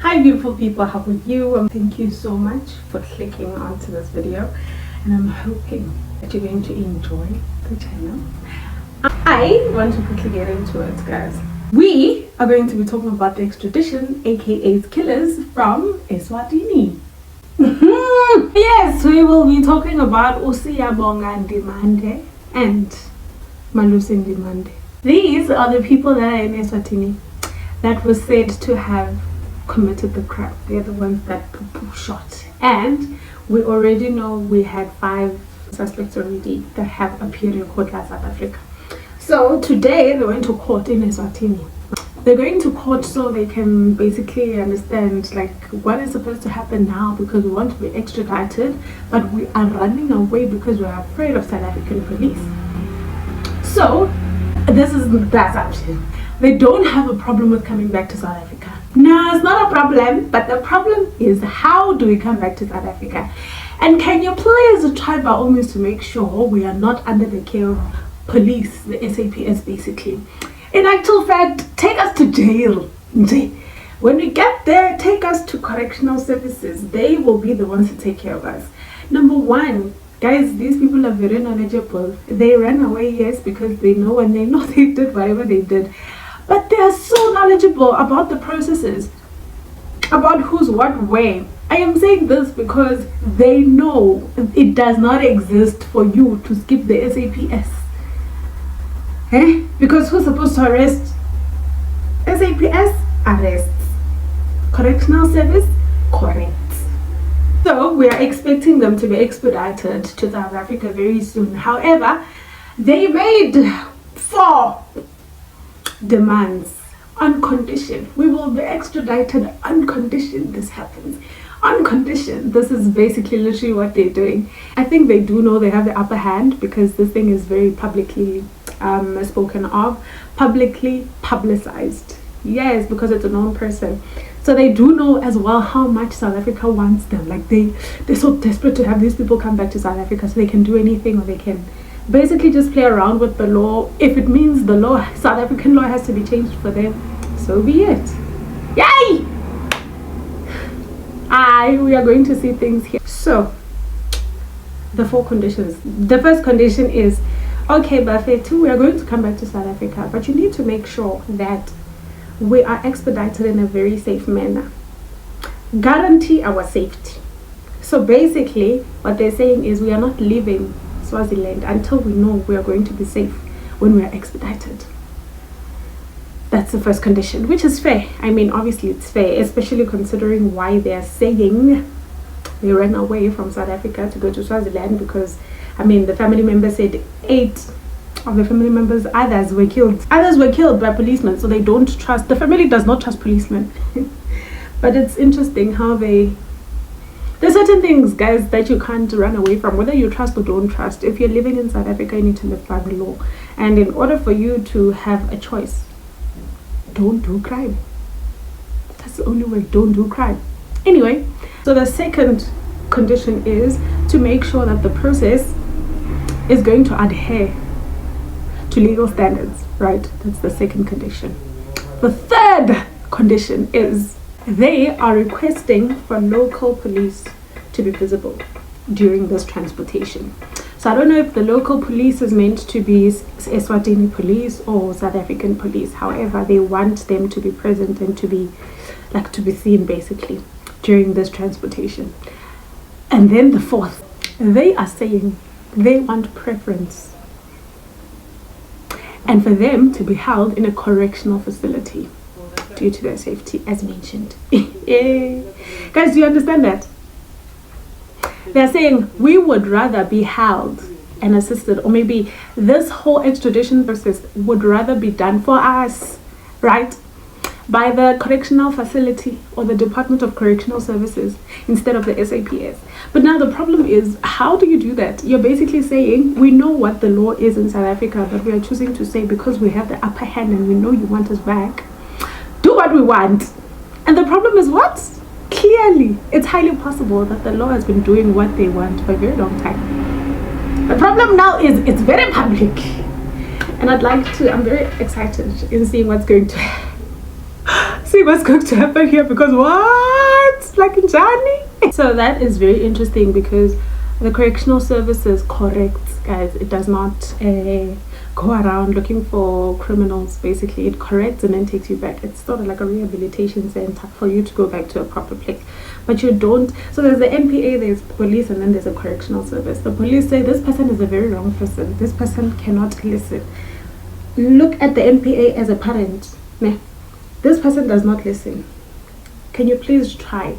Hi beautiful people, how are you? Thank you so much for clicking onto this video, and I'm hoping that you're going to enjoy the channel. I want to quickly get into it, guys. We are going to be talking about the extradition, aka killers from Eswatini. Yes, we will be talking about Siyabonga Ndimande and Malusi and Ndimande. These are the people that are in Eswatini that were said to have committed the crime. They're the ones that shot, and we already know we had 5 suspects already that have appeared in court in South Africa. So today they went to court in Eswatini. They're going to court so they can basically understand like what is supposed to happen now, because we want to be extradited, but we are running away because we're afraid of South African police. So this is the assumption. They don't have a problem with coming back to South Africa. No, it's not a problem, but the problem is how do we come back to South Africa? And can you please try by all means to make sure we are not under the care of police, the SAPS basically. In actual fact, take us to jail. When we get there, take us to correctional services. They will be the ones to take care of us. Number one, guys, these people are very knowledgeable. They ran away, yes, because they know, and they know they did whatever they did. But they are so knowledgeable about the processes, about who's what where. I am saying this because they know it does not exist for you to skip the SAPS. Because who's supposed to arrest? SAPS arrests. Correctional service corrects. So we are expecting them to be expedited to South Africa very soon. However, they made 4 demands on condition. We will be extradited on condition this happens. On condition. This is basically literally what they're doing. I think they do know they have the upper hand because this thing is very publicly spoken of, publicly publicized. Yes, because it's a known person. So they do know as well how much South Africa wants them. Like they're so desperate to have these people come back to South Africa so they can do anything, or they can basically just play around with the law. If it means the law, South African law has to be changed for them, so be it. Yay! We are going to see things here. So the 4 conditions. The first condition is, okay, Buffet 2, we are going to come back to South Africa, but you need to make sure that we are expedited in a very safe manner. Guarantee our safety. So basically what they're saying is we are not leaving Swaziland until we know we are going to be safe when we are expedited. That's the first condition, which is fair. I mean, obviously it's fair, especially considering why they are saying they ran away from South Africa to go to Swaziland, because I mean the family members said 8 of the family members, others were killed by policemen, so they don't trust, the family does not trust policemen. But it's interesting how there's certain things, guys, that you can't run away from, whether you trust or don't trust. If you're living in South Africa, you need to live by the law, and in order for you to have a choice, don't do crime. That's the only way. Don't do crime. Anyway, so the second condition is to make sure that the process is going to adhere to legal standards, right? That's the second condition. The third condition is they are requesting for local police to be visible during this transportation. So I don't know if the local police is meant to be Eswatini police or South African police. However, they want them to be present and to be seen basically during this transportation. And then the fourth, they are saying they want preference, and for them to be held in a correctional facility due to their safety, as mentioned. Guys, do you understand that? They're saying we would rather be held and assisted, or maybe this whole extradition process would rather be done for us, right, by the Correctional Facility or the Department of Correctional Services instead of the SAPS. But now the problem is, how do you do that? You're basically saying we know what the law is in South Africa, but we are choosing to say because we have the upper hand and we know you want us back, do what we want. And the problem is what? Clearly, it's highly possible that the law has been doing what they want for a very long time. The problem now is it's very public. And I'm very excited in seeing what's going to see what's going to happen here, because what? Like in Johnny? So that is very interesting, because the correctional services corrects, guys. It does not go around looking for criminals. Basically, it corrects and then takes you back. It's sort of like a rehabilitation center for you to go back to a proper place. But you don't. So there's the NPA, there's police, and then there's a correctional service. The police say this person is a very wrong person. This person cannot listen. Look at the NPA as a parent. Nah, this person does not listen. Can you please try?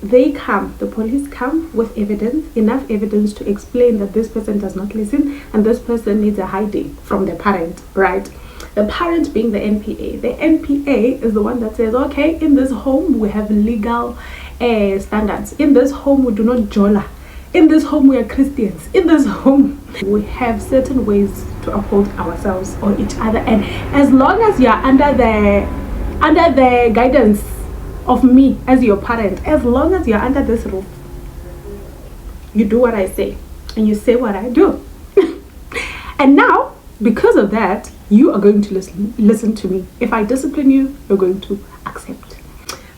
They come, the police come with evidence, enough evidence to explain that this person does not listen and this person needs a hiding from the parent, right? The parent being the NPA. The NPA is the one that says, okay, in this home we have legal standards. In this home we do not jola. In this home we are Christians. In this home we have certain ways to uphold ourselves or each other. And as long as you are under the guidance of me as your parent, as long as you're under this roof, you do what I say and you say what I do. And now, because of that, you are going to listen to me. If I discipline you, you're going to accept.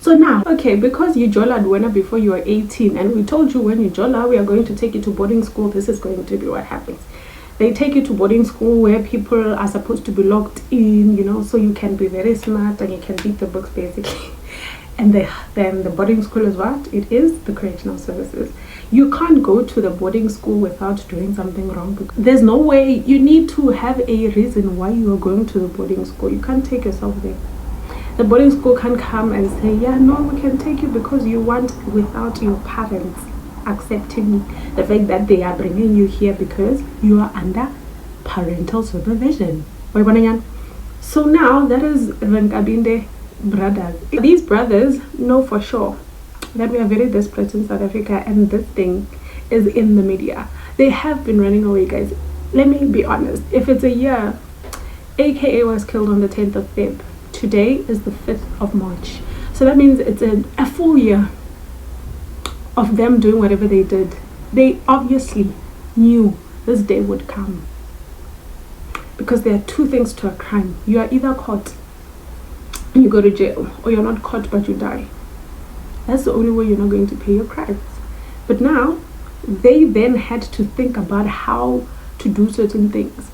So now, okay, because you jola duena before you are 18, and we told you when you jola, we are going to take you to boarding school. This is going to be what happens. They take you to boarding school where people are supposed to be locked in, you know, so you can be very smart and you can beat the books, basically. And then the boarding school is what? It is the correctional services. You can't go to the boarding school without doing something wrong. There's no way. You need to have a reason why you are going to the boarding school. You can't take yourself there. The boarding school can't come and say, yeah, no, we can take you because you want, without your parents accepting the fact that they are bringing you here because you are under parental supervision. So now that is Venkabinde brothers. These brothers know for sure that we are very desperate in South Africa, and this thing is in the media. They have been running away, guys. Let me be honest. If it's a year, AKA was killed on the 10th of Feb. Today is the 5th of March. So that means it's a full year of them doing whatever they did. They obviously knew this day would come, because there are two things to a crime. You are either caught and you go to jail, or you're not caught but you die. That's the only way you're not going to pay your crimes. But now they then had to think about how to do certain things.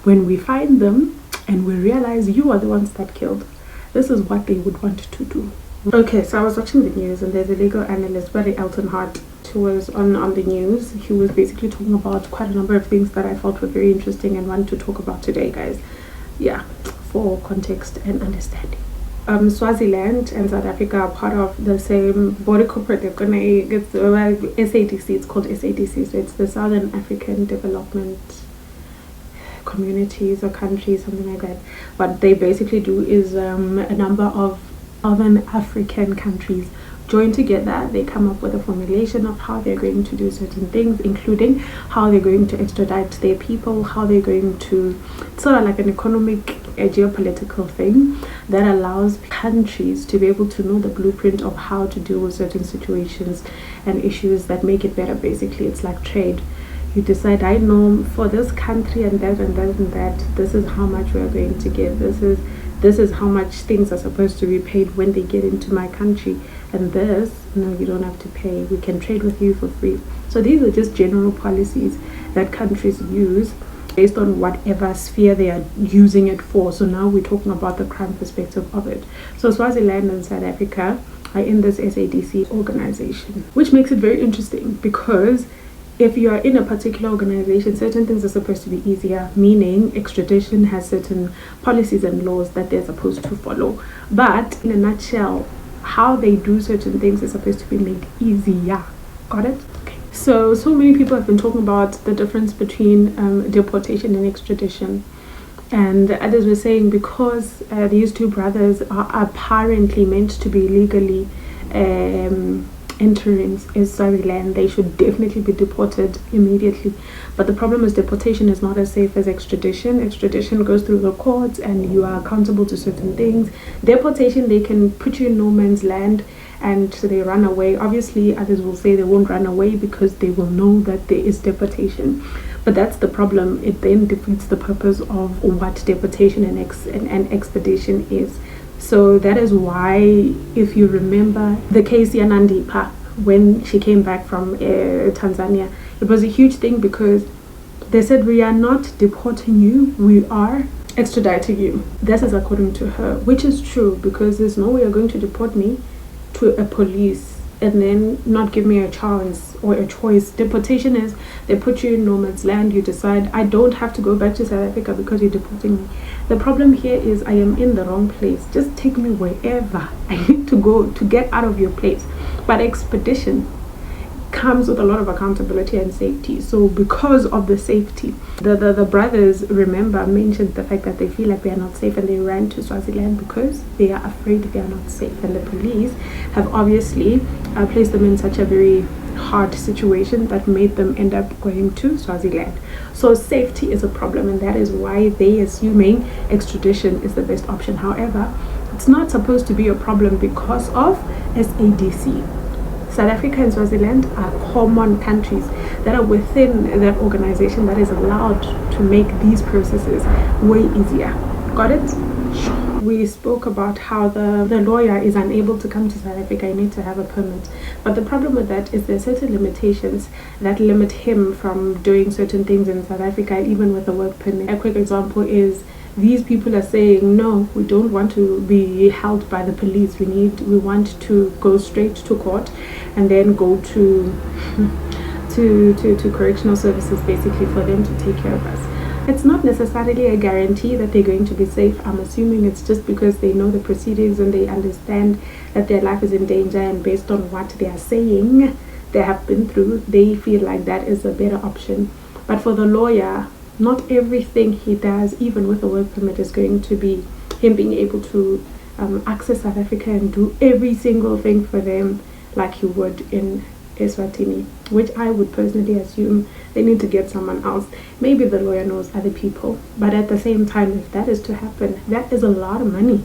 When we find them and we realize you are the ones that killed, this is what they would want to do. Okay, so I was watching the news, and there's a legal analyst, Barry Elton Hart, who was on the news. He was basically talking about quite a number of things that I thought were very interesting and want to talk about today, guys. Yeah, for context and understanding. Swaziland and South Africa are part of the same border cooperative. It's SADC. It's called SADC. So it's the Southern African Development Communities or countries, something like that. What they basically do is a number of Southern African countries join together. They come up with a formulation of how they're going to do certain things, including how they're going to extradite their people, how they're going to, sort of like an economic, a geopolitical thing that allows countries to be able to know the blueprint of how to deal with certain situations and issues that make it better. Basically, it's like trade. You decide, I know for this country and that and that and that, this is how much we are going to give. This is how much things are supposed to be paid when they get into my country, and this, no, you don't have to pay. We can trade with you for free. So these are just general policies that countries use based on whatever sphere they are using it for. So now we're talking about the crime perspective of it. So Swaziland and South Africa are in this SADC organization, which makes it very interesting, because if you are in a particular organization, certain things are supposed to be easier, meaning extradition has certain policies and laws that they're supposed to follow. But in a nutshell, how they do certain things is supposed to be made easier. Got it? Okay. So many people have been talking about the difference between deportation and extradition. And others were saying, because these two brothers are apparently meant to be legally entering Swaziland, they should definitely be deported immediately. But the problem is deportation is not as safe as extradition. Extradition goes through the courts and you are accountable to certain things. Deportation, they can put you in no man's land and they run away. Obviously, others will say they won't run away because they will know that there is deportation. But that's the problem. It then defeats the purpose of what deportation and expedition is. So that is why, if you remember the case Yanandipa, when she came back from Tanzania, it was a huge thing because they said, we are not deporting you, we are extraditing you. This is according to her, which is true, because there's no way you're going to deport me to a police and then not give me a chance or a choice. Deportation is they put you in no man's land. You decide, I don't have to go back to South Africa because you're deporting me. The problem here is I am in the wrong place. Just take me wherever I need to go to get out of your place. But expedition comes with a lot of accountability and safety. So because of the safety, the brothers, remember, mentioned the fact that they feel like they are not safe, and they ran to Swaziland because they are afraid they are not safe. And the police have obviously placed them in such a very hard situation that made them end up going to Swaziland. So safety is a problem, and that is why they assuming extradition is the best option. However, it's not supposed to be a problem because of SADC. South Africa and Swaziland are common countries that are within that organization that is allowed to make these processes way easier. Got it? We spoke about how the lawyer is unable to come to South Africa. You need to have a permit. But the problem with that is there are certain limitations that limit him from doing certain things in South Africa, even with a work permit. A quick example is these people are saying, no, we don't want to be held by the police. We want to go straight to court and then go to correctional services, basically, for them to take care of us. It's not necessarily a guarantee that they're going to be safe. I'm assuming it's just because they know the proceedings and they understand that their life is in danger, and based on what they are saying they have been through, they feel like that is a better option. But for the lawyer, not everything he does, even with a work permit, is going to be him being able to access South Africa and do every single thing for them like he would in Eswatini, which I would personally assume they need to get someone else. Maybe the lawyer knows other people, but at the same time, if that is to happen, that is a lot of money.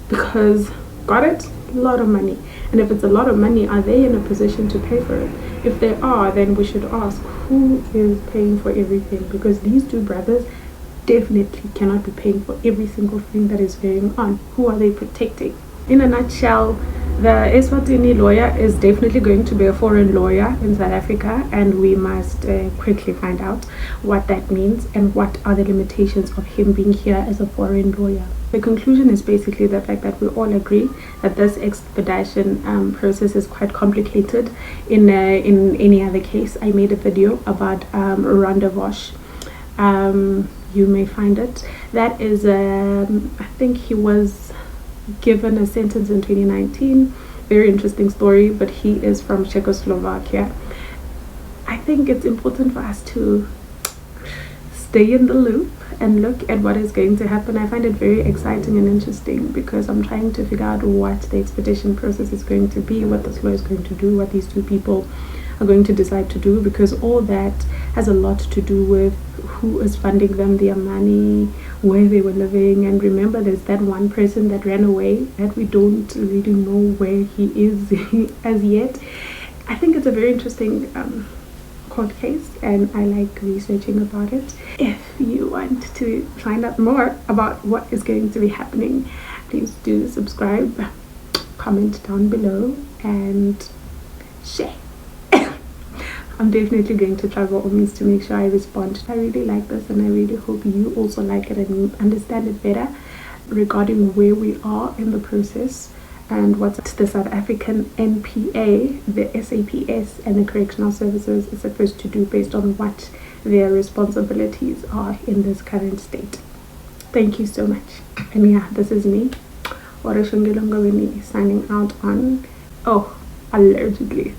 Because, got it? A lot of money. And if it's a lot of money, are they in a position to pay for it? If they are, then we should ask, who is paying for everything? Because these two brothers definitely cannot be paying for every single thing that is going on. Who are they protecting? In a nutshell, the Eswatini lawyer is definitely going to be a foreign lawyer in South Africa, and we must quickly find out what that means and what are the limitations of him being here as a foreign lawyer. The conclusion is basically the fact that we all agree that this expedition process is quite complicated. In any other case, I made a video about Rendezvous. You may find it. That is, I think he was given a sentence in 2019. Very interesting story, but he is from Czechoslovakia. I think it's important for us to stay in the loop and look at what is going to happen. I find it very exciting and interesting because I'm trying to figure out what the expedition process is going to be, what this lawyer is going to do, what these two people are going to decide to do, because all that has a lot to do with who is funding them, their money, where they were living. And remember, there's that one person that ran away that we don't really know where he is as yet. I think it's a very interesting court case, and I like researching about it. If you want to find out more about what is going to be happening, please do subscribe, comment down below, and share. I'm definitely going to try by all means to make sure I respond. I really like this, and I really hope you also like it and understand it better regarding where we are in the process and what the South African NPA, the SAPS, and the Correctional Services is supposed to do based on what their responsibilities are in this current state. Thank you so much. And yeah, this is me, signing out on, allegedly.